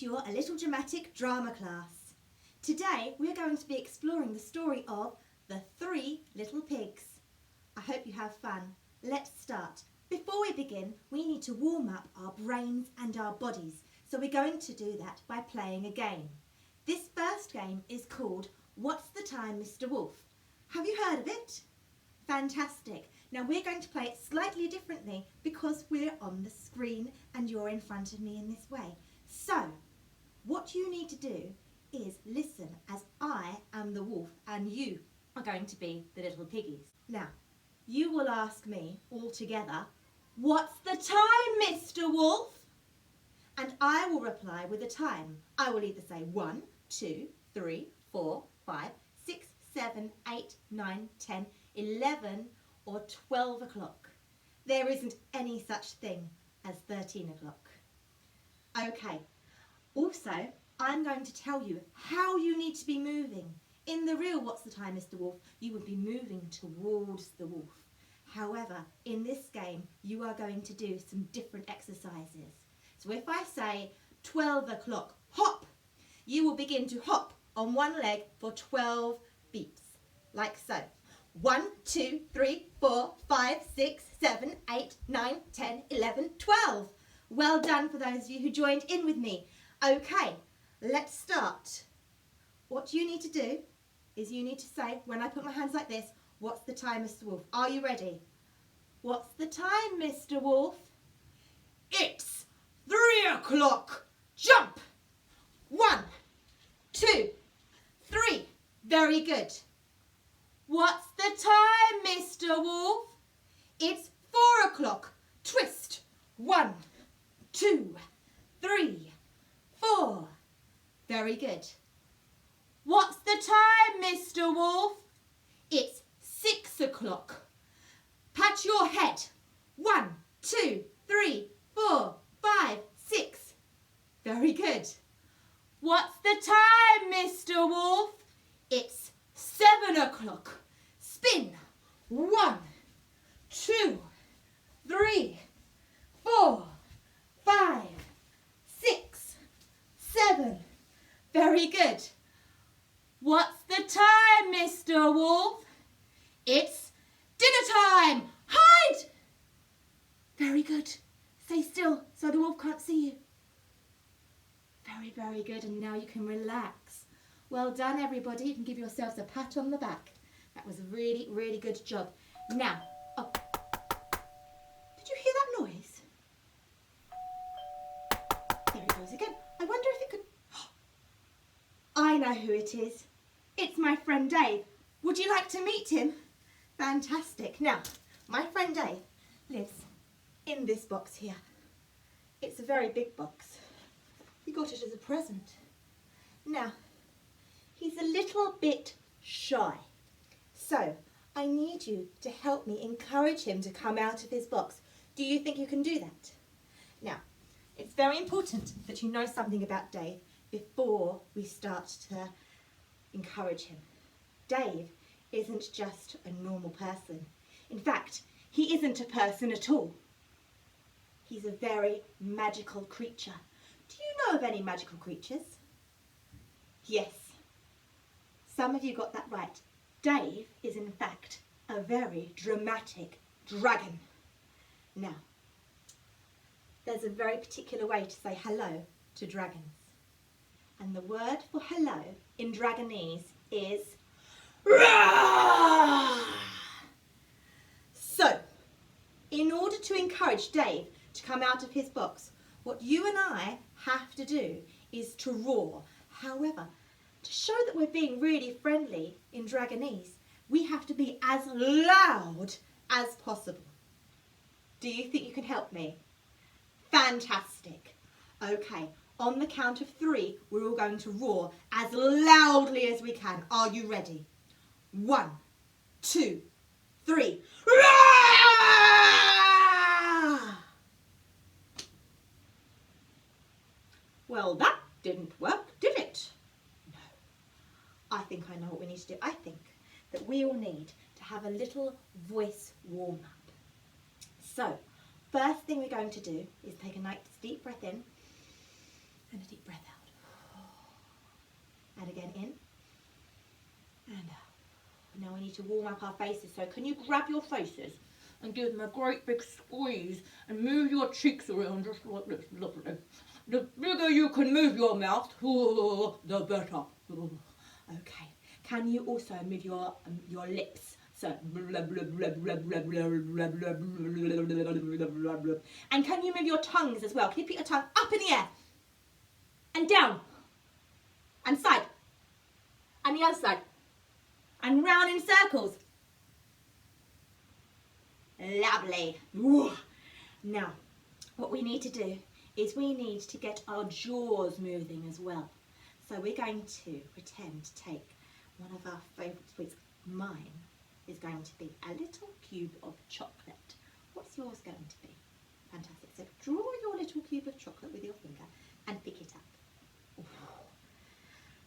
to your A Little Dramatic drama class. Today we are going to be exploring the story of The Three Little Pigs. I hope you have fun. Let's start. Before we begin, we need to warm up our brains and our bodies, so we're going to do that by playing a game. This first game is called What's the Time, Mr. Wolf? Have you heard of it? Fantastic. Now we're going to play it slightly differently because we're on the screen and you're in front of me in this way. So, what you need to do is listen as I am the wolf and you are going to be the little piggies. Now, you will ask me all together, "What's the time, Mr. Wolf?" And I will reply with a time. I will either say 1, 2, 3, 4, 5, 6, 7, 8, 9, 10, 11 or 12 o'clock. There isn't any such thing as 13 o'clock. Okay, also I'm going to tell you how you need to be moving. In the real What's the Time, Mr. Wolf, you would be moving towards the wolf. However, in this game, you are going to do some different exercises. So if I say 12 o'clock, hop, you will begin to hop on one leg for 12 beats, like so. 1, 2, 3, 4, 5, 6, 7, 8, 9, 10, 11, 12. Well done for those of you who joined in with me. Okay, let's start. What you need to do is you need to say, when I put my hands like this, "What's the time, Mr. Wolf?" Are you ready? What's the time, Mr. Wolf? It's 3 o'clock. Jump. 1, 2, 3. Very good. What's the time, Mr. Wolf? It's 4 o'clock. Twist. 1, 2, 3, 4. Very good. What's the time, Mr. Wolf? It's 6 o'clock. Pat your head. 1, 2, 3, 4, 5, 6. Very good. What's the time, Mr. Wolf? It's 7 o'clock. Spin. 1, 2, 3, 4, 5, 6, 7. Very good. What's the time, Mr. Wolf? It's dinner time. Hide! Very good. Stay still so the wolf can't see you. Very, very good. And now you can relax. Well done, everybody. You can give yourselves a pat on the back. That was a really, really good job. Now, oh, did you hear that noise? There it goes again. I wonder if it could... I know who it is. It's my friend Dave. Would you like to meet him? Fantastic. Now, my friend Dave lives in this box here. It's a very big box. He got it as a present. Now, he's a little bit shy. So, I need you to help me encourage him to come out of his box. Do you think you can do that? Now, it's very important that you know something about Dave before we start to encourage him. Dave isn't just a normal person. In fact, he isn't a person at all. He's a very magical creature. Do you know of any magical creatures? Yes. Some of you got that right. Dave is in fact a very dramatic dragon. Now, there's a very particular way to say hello to dragons. And the word for hello in Dragonese is Rah! So, in order to encourage Dave to come out of his box, what you and I have to do is to roar. However, to show that we're being really friendly in Dragonese, we have to be as loud as possible. Do you think you can help me? Fantastic. Okay, on the count of 3, we're all going to roar as loudly as we can. Are you ready? 1, 2, 3. Roar! Well, that didn't work, did it? No. I think I know what we need to do. I think that we all need to have a little voice warm-up. So, first thing we're going to do is take a nice deep breath in and a deep breath out. need to warm up our faces. So can you grab your faces and give them a great big squeeze and move your cheeks around just like this. Lovely. The bigger you can move your mouth, the better. Okay. Can you also move your lips? So, and can you move your tongues as well? Can you put your tongue up in the air and down and side and the other side and round in circles? Lovely. Now, what we need to do is we need to get our jaws moving as well. So we're going to pretend to take one of our favourite sweets. Mine is going to be a little cube of chocolate. What's yours going to be? Fantastic. So draw your little cube of chocolate with your finger and pick it up. Ooh,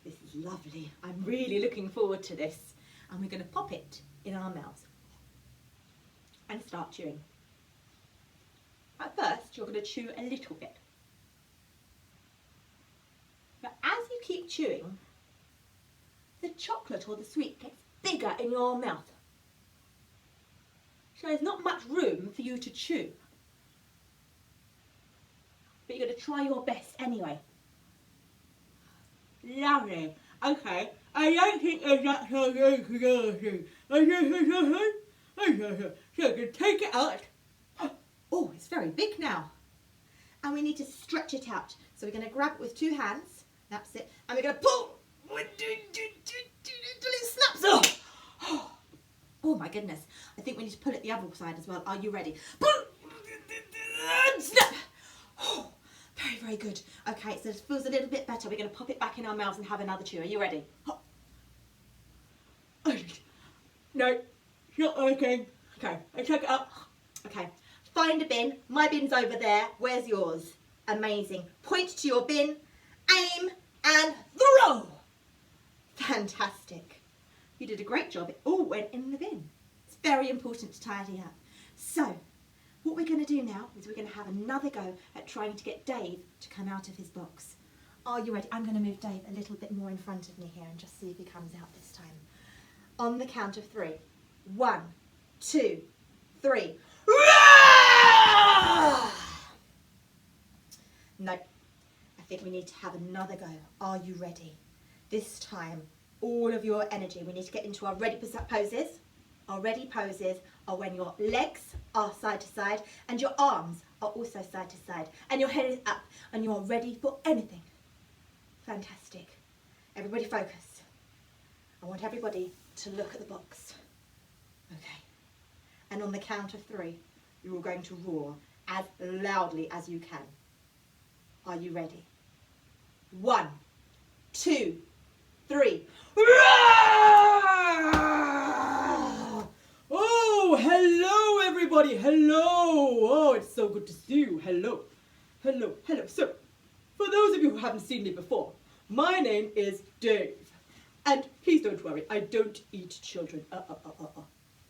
this is lovely. I'm really looking forward to this. And we're going to pop it in our mouths and start chewing. At first, you're going to chew a little bit. But as you keep chewing, the chocolate or the sweet gets bigger in your mouth. So there's not much room for you to chew. But you're going to try your best anyway. Lovely. Okay. I don't think there's that so good to go. So you can take it out. Oh, it's very big now. And we need to stretch it out. So we're going to grab it with 2 hands. That's it. And we're going to pull until it snaps. Oh my goodness. I think we need to pull it the other side as well. Are you ready? Pull. Snap. Oh, very, very good. Okay, so it feels a little bit better. We're going to pop it back in our mouths and have another chew. Are you ready? No, it's not working. Okay, I took it up. Okay, find a bin. My bin's over there. Where's yours? Amazing. Point to your bin, aim, and throw. Fantastic. You did a great job. It all went in the bin. It's very important to tidy up. So, what we're going to do now is we're going to have another go at trying to get Dave to come out of his box. Are you ready? I'm going to move Dave a little bit more in front of me here and just see if he comes out this time. On the count of 3. 1, 2, 3. No, I think we need to have another go. Are you ready? This time, all of your energy. We need to get into our ready poses. Our ready poses are when your legs are side to side and your arms are also side to side and your head is up and you are ready for anything. Fantastic. Everybody focus. I want everybody to look at the box. Okay. And on the count of 3, you're all going to roar as loudly as you can. Are you ready? 1, 2, 3. Oh, hello everybody. Hello. Oh, it's so good to see you. Hello. Hello. Hello. So, for those of you who haven't seen me before, my name is Dave. And please don't worry, I don't eat children.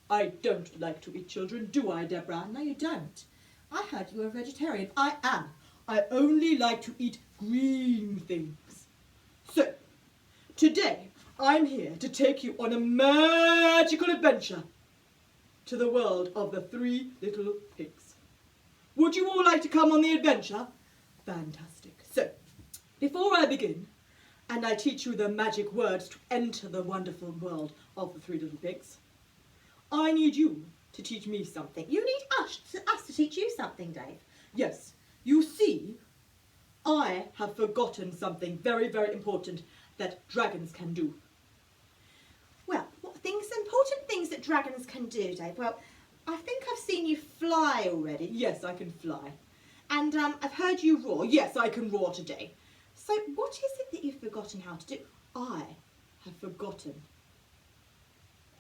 I don't like to eat children, do I, Deborah? No, you don't. I heard you were a vegetarian. I am. I only like to eat green things. So, today, I'm here to take you on a magical adventure to the world of the 3 little pigs. Would you all like to come on the adventure? Fantastic. So, before I begin, and I teach you the magic words to enter the wonderful world of the 3 little pigs, I need you to teach me something. You need us to teach you something, Dave. Yes. You see, I have forgotten something very, very important that dragons can do. Well, what important things that dragons can do, Dave? Well, I think I've seen you fly already. Yes, I can fly. And I've heard you roar. Yes, I can roar today. So what is it that you've forgotten how to do? I have forgotten.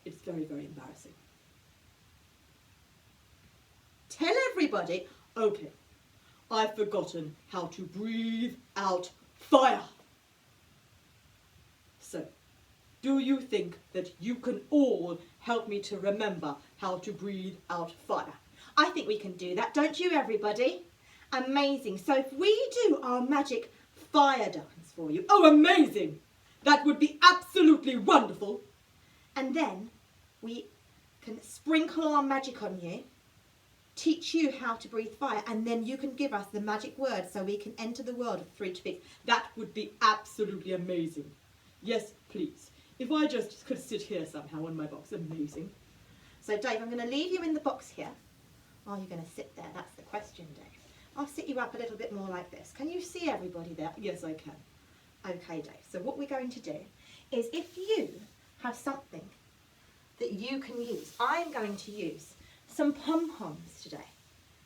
It's very, very embarrassing. Tell everybody. Okay, I've forgotten how to breathe out fire. So, do you think that you can all help me to remember how to breathe out fire? I think we can do that, don't you, everybody? Amazing. So if we do our magic fire dance for you. Oh, amazing! That would be absolutely wonderful. And then we can sprinkle our magic on you, teach you how to breathe fire, and then you can give us the magic word so we can enter the world of 3 little pigs. That would be absolutely amazing. Yes, please. If I just could sit here somehow on my box, amazing. So Dave, I'm going to leave you in the box here. Are you going to sit there? That's the question, Dave. I'll sit you up a little bit more like this. Can you see everybody there? Yes, I can. Okay, Dave. So what we're going to do is if you have something that you can use, I'm going to use some pom-poms today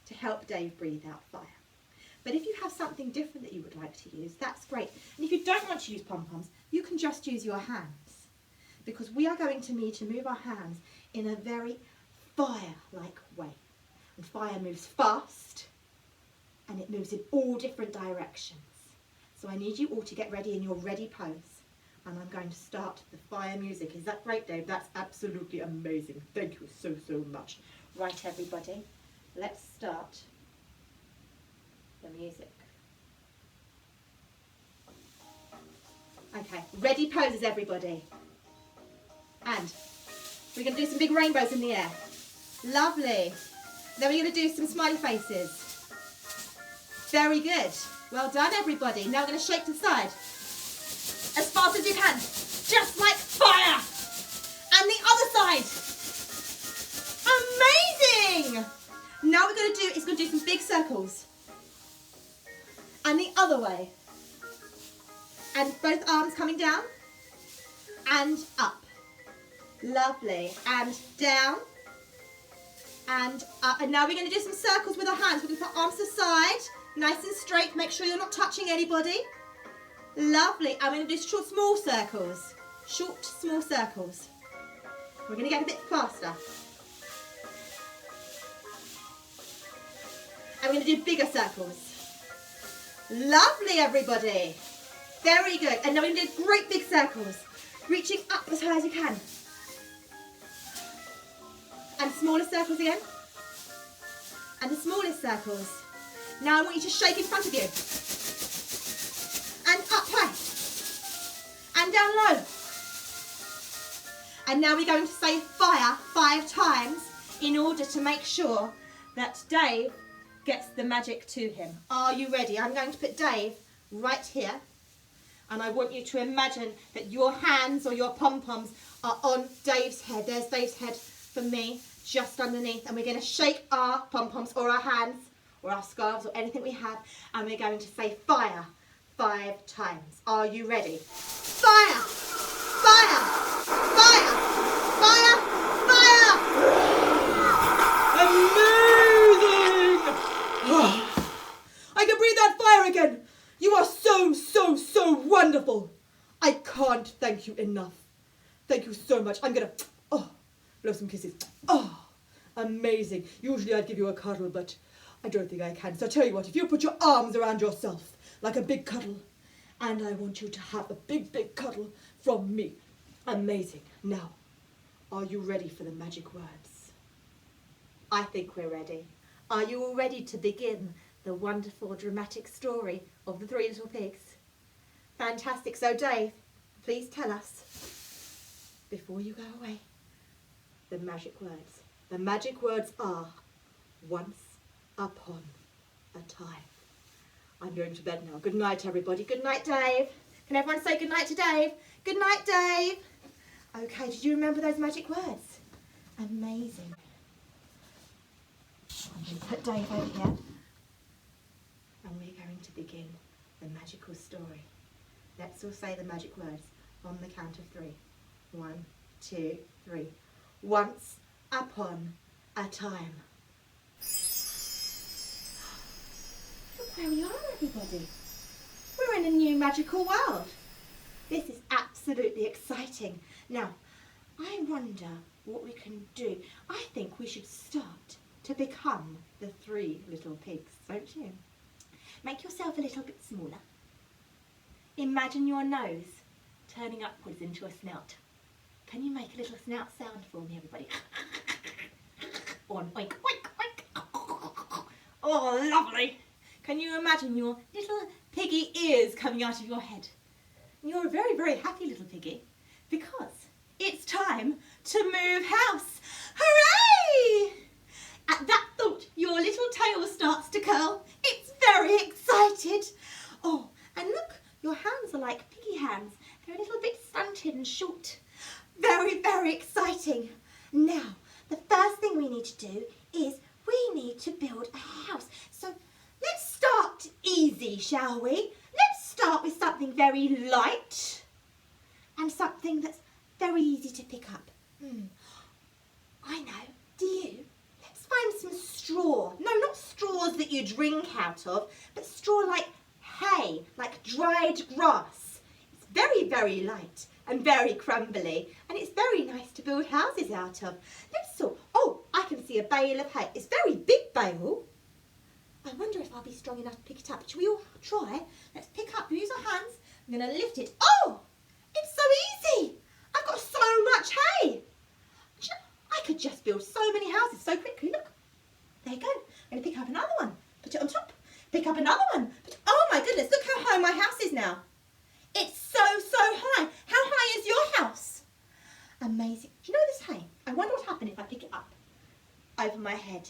to help Dave breathe out fire. But if you have something different that you would like to use, that's great. And if you don't want to use pom-poms, you can just use your hands, because we are going to need to move our hands in a very fire-like way. And fire moves fast, and it moves in all different directions. So I need you all to get ready in your ready pose. And I'm going to start the fire music. Is that great, Dave? That's absolutely amazing. Thank you so, so much. Right, everybody, let's start the music. Okay, ready poses, everybody. And we're going to do some big rainbows in the air. Lovely. Then we're going to do some smiley faces. Very good. Well done, everybody. Now we're going to shake to the side. As fast as you can. Just like fire. And the other side. Amazing. Now we're going to do some big circles. And the other way. And both arms coming down. And up. Lovely. And down. And up. And now we're going to do some circles with our hands. We're going to put arms to the side. Nice and straight. Make sure you're not touching anybody. Lovely. And we're going to do short, small circles. Short, small circles. We're going to get a bit faster. And we're going to do bigger circles. Lovely, everybody. Very good. And now we're going to do great big circles. Reaching up as high as you can. And smaller circles again. And the smallest circles. Now I want you to shake in front of you. And up high. And down low. And now we're going to say fire 5 times in order to make sure that Dave gets the magic to him. Are you ready? I'm going to put Dave right here. And I want you to imagine that your hands or your pom-poms are on Dave's head. There's Dave's head for me, just underneath. And we're going to shake our pom-poms or our hands or our scarves or anything we have. And we're going to say fire 5 times. Are you ready? Fire! Fire! Fire! Fire! Fire! Amazing! I can breathe that fire again. You are so, so, so wonderful. I can't thank you enough. Thank you so much. I'm going to, blow some kisses. Oh, amazing. Usually I'd give you a cuddle, but I don't think I can. So I tell you what, if you put your arms around yourself like a big cuddle, and I want you to have a big, big cuddle from me. Amazing. Now, are you ready for the magic words? I think we're ready. Are you all ready to begin the wonderful dramatic story of the 3 little pigs? Fantastic. So Dave, please tell us, before you go away, the magic words. The magic words are once upon a time. I'm going to bed now. Good night, everybody. Good night, Dave. Can everyone say good night to Dave? Good night, Dave. Okay, did you remember those magic words? Amazing. I'm going to put Dave over here. And we're going to begin the magical story. Let's all say the magic words on the count of 3. 1, 2, 3. Once upon a time. Look where we are, everybody. We're in a new magical world. This is absolutely exciting. Now, I wonder what we can do. I think we should start to become the 3 little pigs, don't you? Make yourself a little bit smaller. Imagine your nose turning upwards into a snout. Can you make a little snout sound for me, everybody? Or an oink, oink, oink. Oh, lovely. Can you imagine your little piggy ears coming out of your head? You're a very, very happy little piggy because it's time to move house. Hooray! At that thought, your little tail starts to curl. It's very excited. Oh, and look, your hands are like piggy hands. They're a little bit stunted and short. Very, very exciting. Now, the first thing we need to do is we need to build a house. So let's start easy, shall we? Let's start with something very light and something that's very easy to pick up. I know, do you? Let's find some straw. No, not straws that you drink out of, but straw like hay, like dried grass. It's very, very light and very crumbly, and it's very nice to build houses out of. Let's saw. Oh, I can see a bale of hay. It's a very big bale. I wonder if I'll be strong enough to pick it up. Shall we all try? Let's pick up, use our hands. I'm going to lift it. Oh, it's so easy. I've got so much hay. I could just build so many houses so quickly. Look, there you go. I'm going to pick up another one. Put it on top. Pick up another one. Oh my goodness, look how high my house is now. It's so high. How high is your house? Amazing. Do you know this hay? I wonder what happened if I pick it up over my head.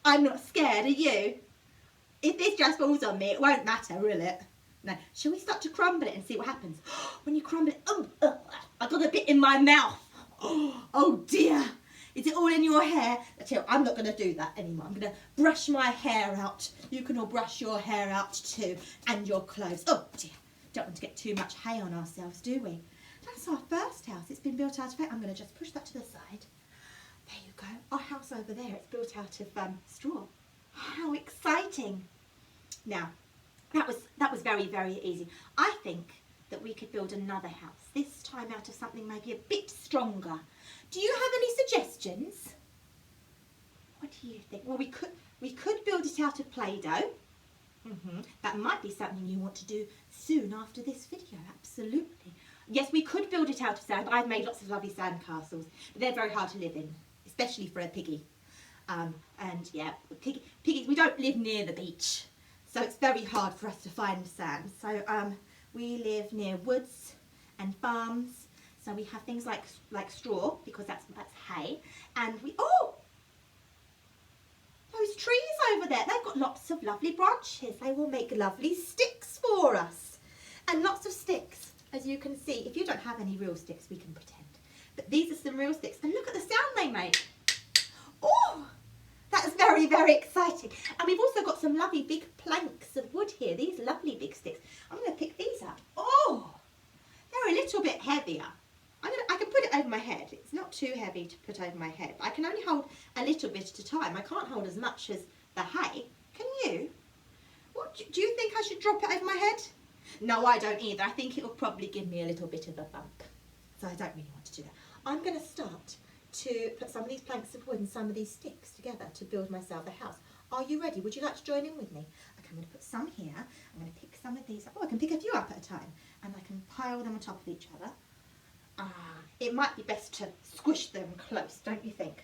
I'm not scared, are you? If this just falls on me, it won't matter, will it? No. Shall we start to crumble it and see what happens? When you crumble it, I've got a bit in my mouth. Oh dear. Is it all in your hair? I tell you, I'm not going to do that anymore. I'm going to brush my hair out. You can all brush your hair out too. And your clothes. Oh dear. Don't want to get too much hay on ourselves, do we? That's our first house. It's been built out of hay. I'm going to just push that to the side. There you go. Our house over there, it's built out of straw. How exciting. Now, that was very, very easy. I think that we could build another house, this time out of something maybe a bit stronger. Do you have any suggestions? What do you think? Well, we could build it out of Play-Doh. That might be something you want to do soon after this video, absolutely. Yes, we could build it out of sand. I've made lots of lovely sand castles, but they're very hard to live in, especially for a piggy. And yeah, piggies, we don't live near the beach, so it's very hard for us to find sand. So we live near woods and farms, so we have things like straw, because that's hay, and those trees over there, they've got lots of lovely branches. They will make lovely sticks for us, and lots of sticks, as you can see. If you don't have any real sticks, we can pretend, but these are some real sticks, and look at the sound they make. Oh, that's very, very exciting. And we've also got some lovely big planks of wood here. These lovely big sticks. I'm going to pick these up. Oh, they're a little bit heavier. I can put it over my head. It's not too heavy to put over my head. But I can only hold a little bit at a time. I can't hold as much as the hay. Can you? What, do you think I should drop it over my head? No, I don't either. I think it will probably give me a little bit of a bump. So I don't really want to do that. I'm going to start to put some of these planks of wood and some of these sticks together to build myself a house. Are you ready? Would you like to join in with me? Okay, I'm going to put some here. I'm going to pick some of these up. Oh, I can pick a few up at a time. And I can pile them on top of each other. It might be best to squish them close, don't you think?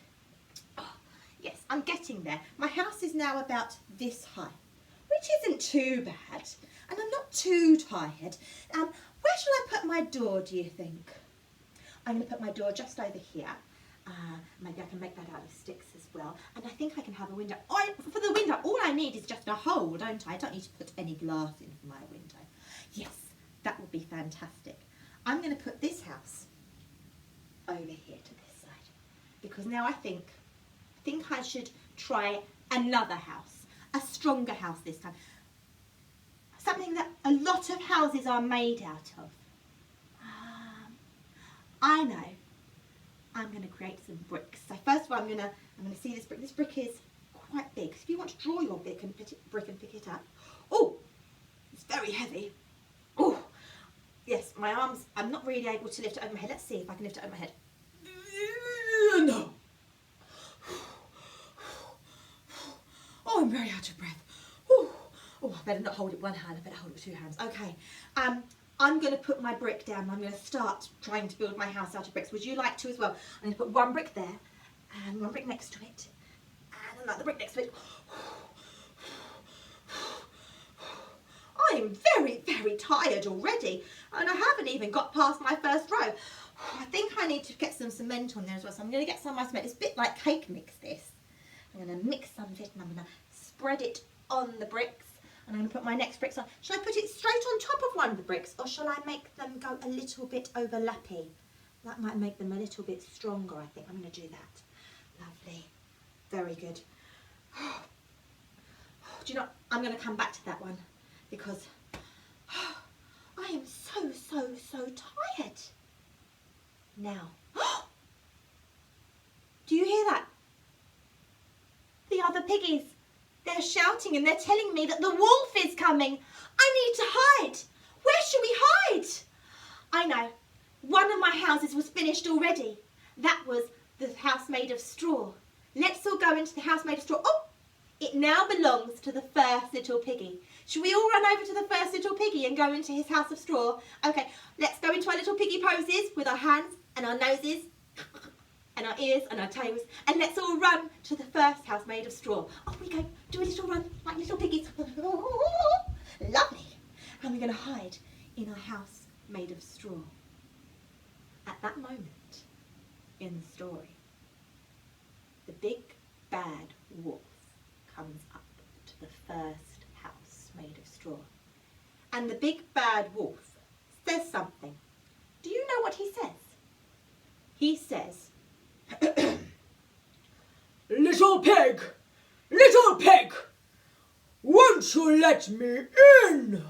Oh, yes, I'm getting there. My house is now about this high, which isn't too bad. And I'm not too tired. Where shall I put my door, do you think? I'm going to put my door just over here. Maybe I can make that out of sticks as well. And I think I can have a window. For the window, all I need is just a hole, don't I? I don't need to put any glass in for my window. Yes, that would be fantastic. I'm going to put this house over here to this side, because now I think I should try another house, a stronger house this time. Something that a lot of houses are made out of. I know. I'm going to create some bricks. So first of all, I'm going to see this brick. This brick is quite big. So if you want to draw your brick and pick it up. Oh, it's very heavy. Oh, yes, my arms, I'm not really able to lift it over my head. Let's see if I can lift it over my head. No. Oh, I'm very out of breath. Oh, I better not hold it one hand. I better hold it with two hands. Okay. I'm going to put my brick down. I'm going to start trying to build my house out of bricks. Would you like to as well? I'm going to put one brick there, and one brick next to it, and another brick next to it. I'm very, very tired already, and I haven't even got past my first row. I think I need to get some cement on there as well. So I'm going to get some of my cement. It's a bit like cake mix, this. I'm going to mix some of it and I'm going to spread it on the bricks. And I'm going to put my next bricks on. Shall I put it straight on top of one of the bricks, or shall I make them go a little bit overlappy? That might make them a little bit stronger, I think. I'm going to do that. Lovely. Very good. Do you know, I'm going to come back to that one because I am so tired. Now, do you hear that? The other piggies, they're shouting and they're telling me that the wolf is coming. I need to hide. Where should we hide? I know. One of my houses was finished already. That was the house made of straw. Let's all go into the house made of straw. Oh, it now belongs to the first little piggy. Should we all run over to the first little piggy and go into his house of straw? Okay, let's go into our little piggy poses with our hands and our noses and our ears and our tails, and let's all run to the first house made of straw. Off we go. Do a little run like little piggies. Lovely. And we're going to hide in our house made of straw. At that moment in the story, the big bad wolf comes up to the first house made of straw. And the big bad wolf says something. Do you know what he says? He says, Little pig, won't you let me in?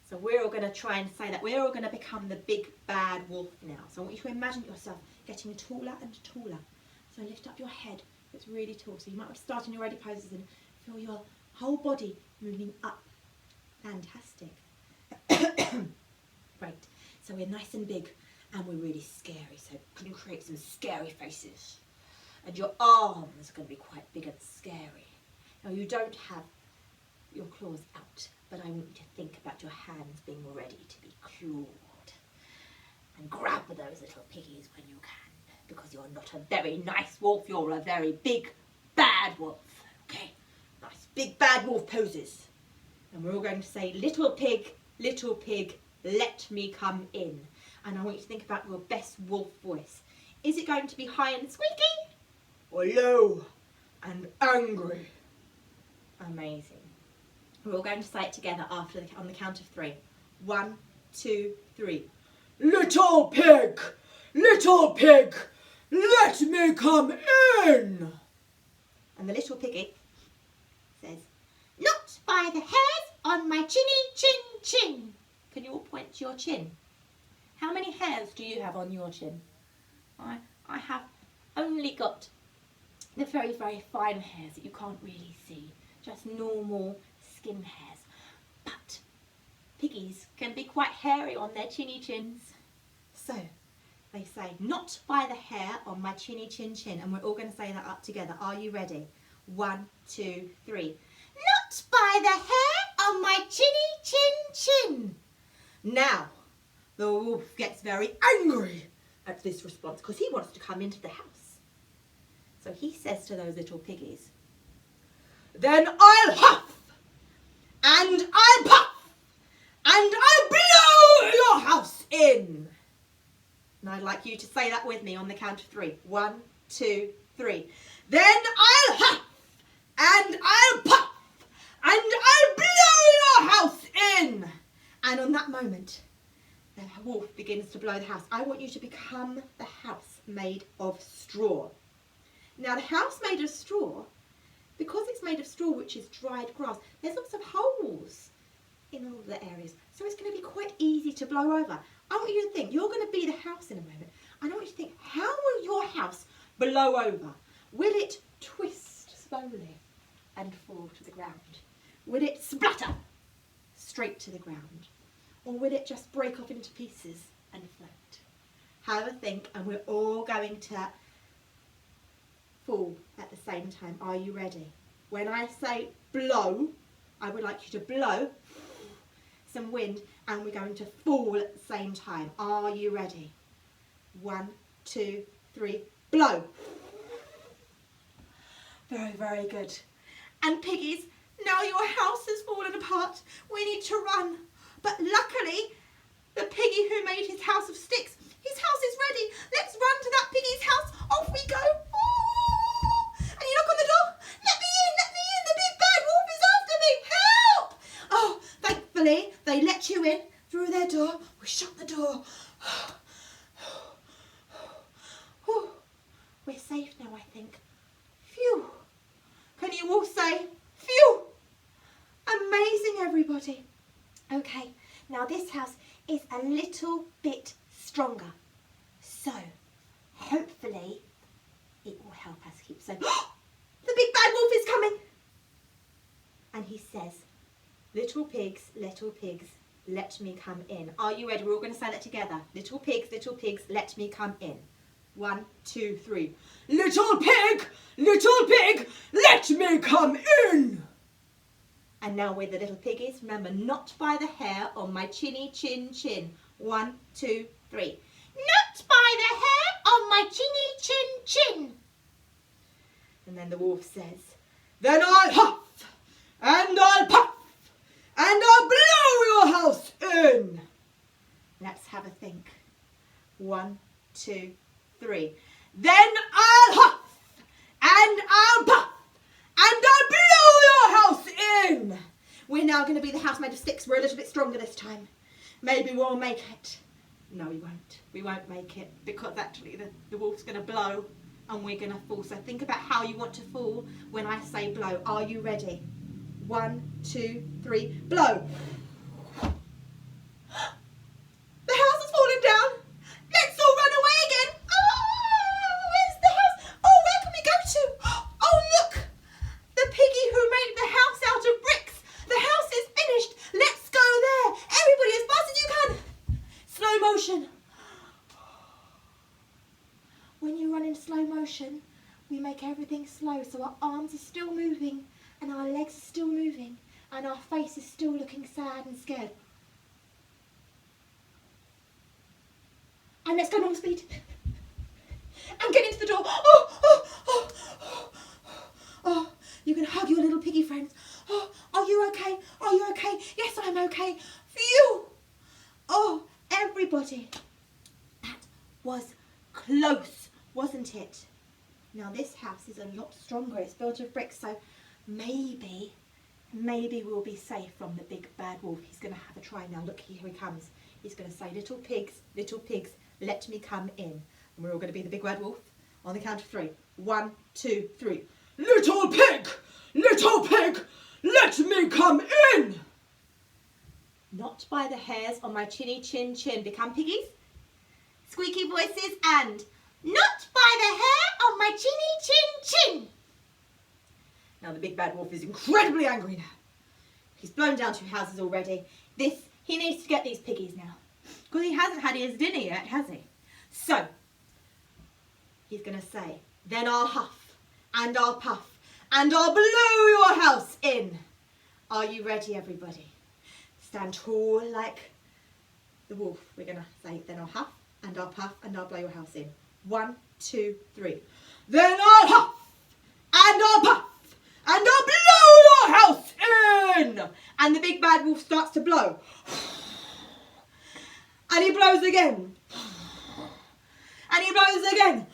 So we're all going to try and say that. We're all going to become the big bad wolf now. So I want you to imagine yourself getting taller and taller. So lift up your head. It's really tall. So you might start in your ready poses and feel your whole body moving up. Fantastic. Great. So we're nice and big and we're really scary. So can you create some scary faces? And your arms are going to be quite big and scary. Now you don't have your claws out, but I want you to think about your hands being ready to be clawed. And grab those little piggies when you can, because you're not a very nice wolf, you're a very big bad wolf. Okay, nice big bad wolf poses. And we're all going to say, little pig, let me come in. And I want you to think about your best wolf voice. Is it going to be high and squeaky? Or low and angry? Amazing. We're all going to say it together on the count of 3. 1, 2, 3. Little pig, let me come in. And the little piggy says, not by the hairs on my chinny chin. Can you all point to your chin? How many hairs do you have on your chin? I have only got the very, very fine hairs that you can't really see. Just normal skin hairs. But piggies can be quite hairy on their chinny chins. So they say, not by the hair on my chinny chin chin. And we're all going to say that up together. Are you ready? 1, 2, 3. Not by the hair on my chinny chin chin. Now, the wolf gets very angry at this response because he wants to come into the house. So he says to those little piggies, Then I'll huff, and I'll puff, and I'll blow your house in. and I'd like you to say that with me on the count of 3. 1, 2, 3. Then I'll huff, and I'll puff, and I'll blow your house in. And on that moment, the wolf begins to blow the house. I want you to become the house made of straw. Now the house made of straw, because it's made of straw, which is dried grass, there's lots of holes in all the areas. So it's going to be quite easy to blow over. I want you to think, you're going to be the house in a moment. And I want you to think, how will your house blow over? Will it twist slowly and fall to the ground? Will it splutter straight to the ground? Or will it just break off into pieces and float? Have a think, and we're all going to fall at the same time. Are you ready? When I say blow, I would like you to blow some wind, and we're going to fall at the same time. Are you ready? 1, 2, 3, blow. Very, very good. And piggies, now your house has fallen apart. We need to run. But luckily, the piggy who made his house of sticks. His house is ready. Let's run to that piggy's house. Off we go. Ooh. And you knock on the door. Let me in, let me in. The big bad wolf is after me. Help! Oh, thankfully they let you in through their door. We shut the door. Whew. We're safe now, I think. Phew. Can you all say, phew? Amazing, everybody. Okay, now this house is a little bit stronger. So, hopefully, it will help us keep safe. The big bad wolf is coming. And he says, little pigs, let me come in. Are you ready? We're all going to say that together. Little pigs, let me come in. 1, 2, 3. Little pig, let me come in. And now we're the little piggies. Remember, not by the hair on my chinny chin chin. 1, 2, 3. Not by the hair on my chinny chin chin. And then the wolf says, Then I'll huff, and I'll puff, and I'll blow your house in. let's have a think. 1, 2, 3. Then I'll huff, and I'll puff, and I'll blow your house in. We're now going to be the house made of sticks. We're a little bit stronger this time. Maybe we'll make it. No, we won't. We won't make it because actually the wolf's going to blow and we're going to fall. So think about how you want to fall when I say blow. Are you ready? 1, 2, 3, blow. The house is falling down. Let's all run away again. Oh, where's the house? Oh, where can we go to? Oh, look. The piggy who made the house out of bricks. The house is finished. Let's go there. Everybody, as fast as you can. Slow motion. When you run in slow motion, we make everything slow so our arms are still moving and our legs are still moving and our face is still looking sad and scared. And let's go normal speed. And get into the door. Oh, you can hug your little piggy friends. Oh, are you okay? Are you okay? Yes, I'm okay. Phew. Oh, everybody. That was close, wasn't it? Now this house is a lot stronger. It's built of bricks, so maybe we'll be safe from the big bad wolf. He's going to have a try now. Look, here he comes. He's going to say, little pigs, let me come in. And we're all going to be the big bad wolf on the count of 3. 1, 2, 3. Little pig, let me come in. Not by the hairs on my chinny chin chin. Become piggies. Squeaky voices and not by the hair on my chinny chin chin. Now the big bad wolf is incredibly angry now. He's blown down 2 houses already. He needs to get these piggies now. Because he hasn't had his dinner yet, has he? So, he's going to say, then I'll huff, and I'll puff, and I'll blow your house in. Are you ready, everybody? Stand tall like the wolf. We're going to say, then I'll huff, and I'll puff, and I'll blow your house in. 1, 2, 3. Then I'll huff, and I'll puff, and I'll blow your house in. And the big bad wolf starts to blow. And he blows again. And he blows again.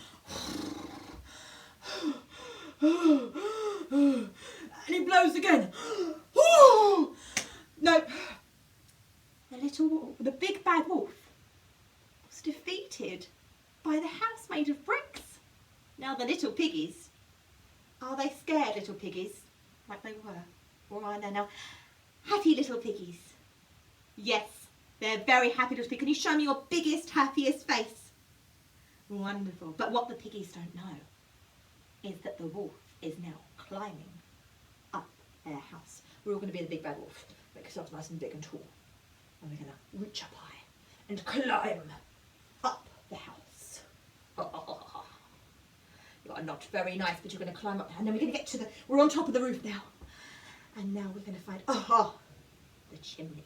And he blows again. Nope. The big bad wolf was defeated by the house made of bricks. Now the little piggies, are they scared little piggies like they were? Or are they now happy little piggies? Yes, they're very happy little piggies. Can you show me your biggest, happiest face? Wonderful. But what the piggies don't know is that the wolf is now climbing up their house. We're all going to be the big bad wolf. Make ourselves nice and big and tall. And we're going to reach up high and climb up the house. You are not very nice, but you're going to climb up. And then we're going to get to we're on top of the roof now. And now we're going to find, the chimney.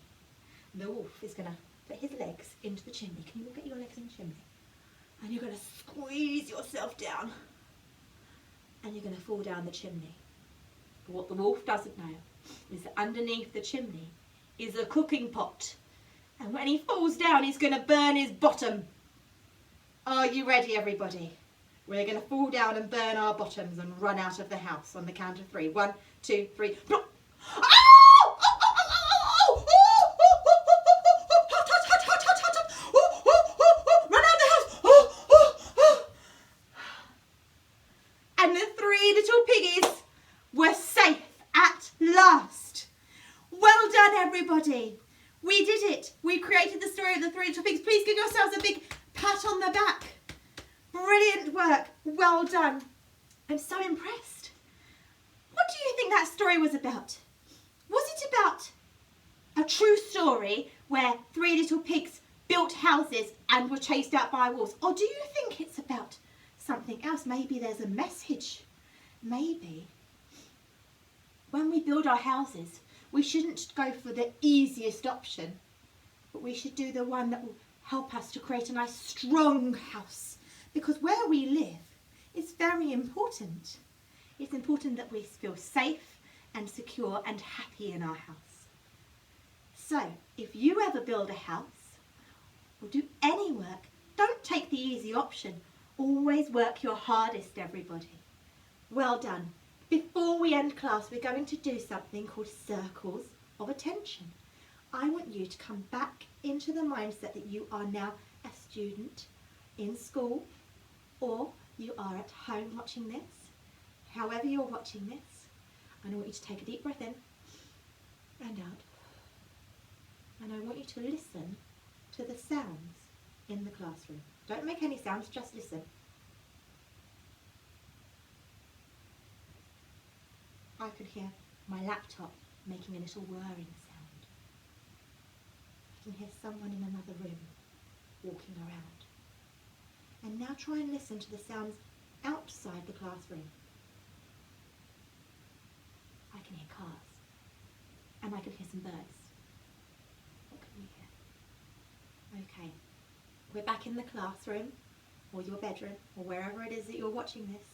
The wolf is going to put his legs into the chimney. Can you all get your legs in the chimney? And you're going to squeeze yourself down. And you're going to fall down the chimney. But what the wolf doesn't know is that underneath the chimney is a cooking pot. And when he falls down, he's going to burn his bottom. Are you ready, everybody? We're going to fall down and burn our bottoms and run out of the house on the count of 3. 1, 2, 3. Run out of the house. And the 3 little piggies were safe at last. Well done, everybody. We did it. We created the story of the 3 little pigs. Please give yourselves a big pat on the back. Brilliant work. Well done. I'm so impressed. What do you think that story was about? Was it about a true story where 3 little pigs built houses and were chased out by wolves? Or do you think it's about something else? Maybe there's a message. Maybe when we build our houses, we shouldn't go for the easiest option, but we should do the one that will help us to create a nice strong house. Because where we live is very important. It's important that we feel safe and secure and happy in our house. So, if you ever build a house or do any work, don't take the easy option. Always work your hardest, everybody. Well done. Before we end class, we're going to do something called circles of attention. I want you to come back into the mindset that you are now a student in school, or you are at home watching this. However you're watching this, and I want you to take a deep breath in and out. And I want you to listen to the sounds in the classroom. Don't make any sounds, just listen. I could hear my laptop making a little whirring sound. I can hear someone in another room walking around. And now try and listen to the sounds outside the classroom. I can hear cars. And I can hear some birds. What can you hear? Okay. We're back in the classroom, or your bedroom, or wherever it is that you're watching this.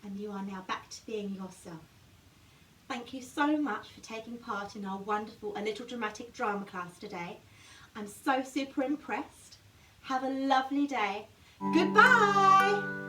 And you are now back to being yourself. Thank you so much for taking part in our wonderful A Little Dramatic Drama class today. I'm so super impressed. Have a lovely day. Goodbye.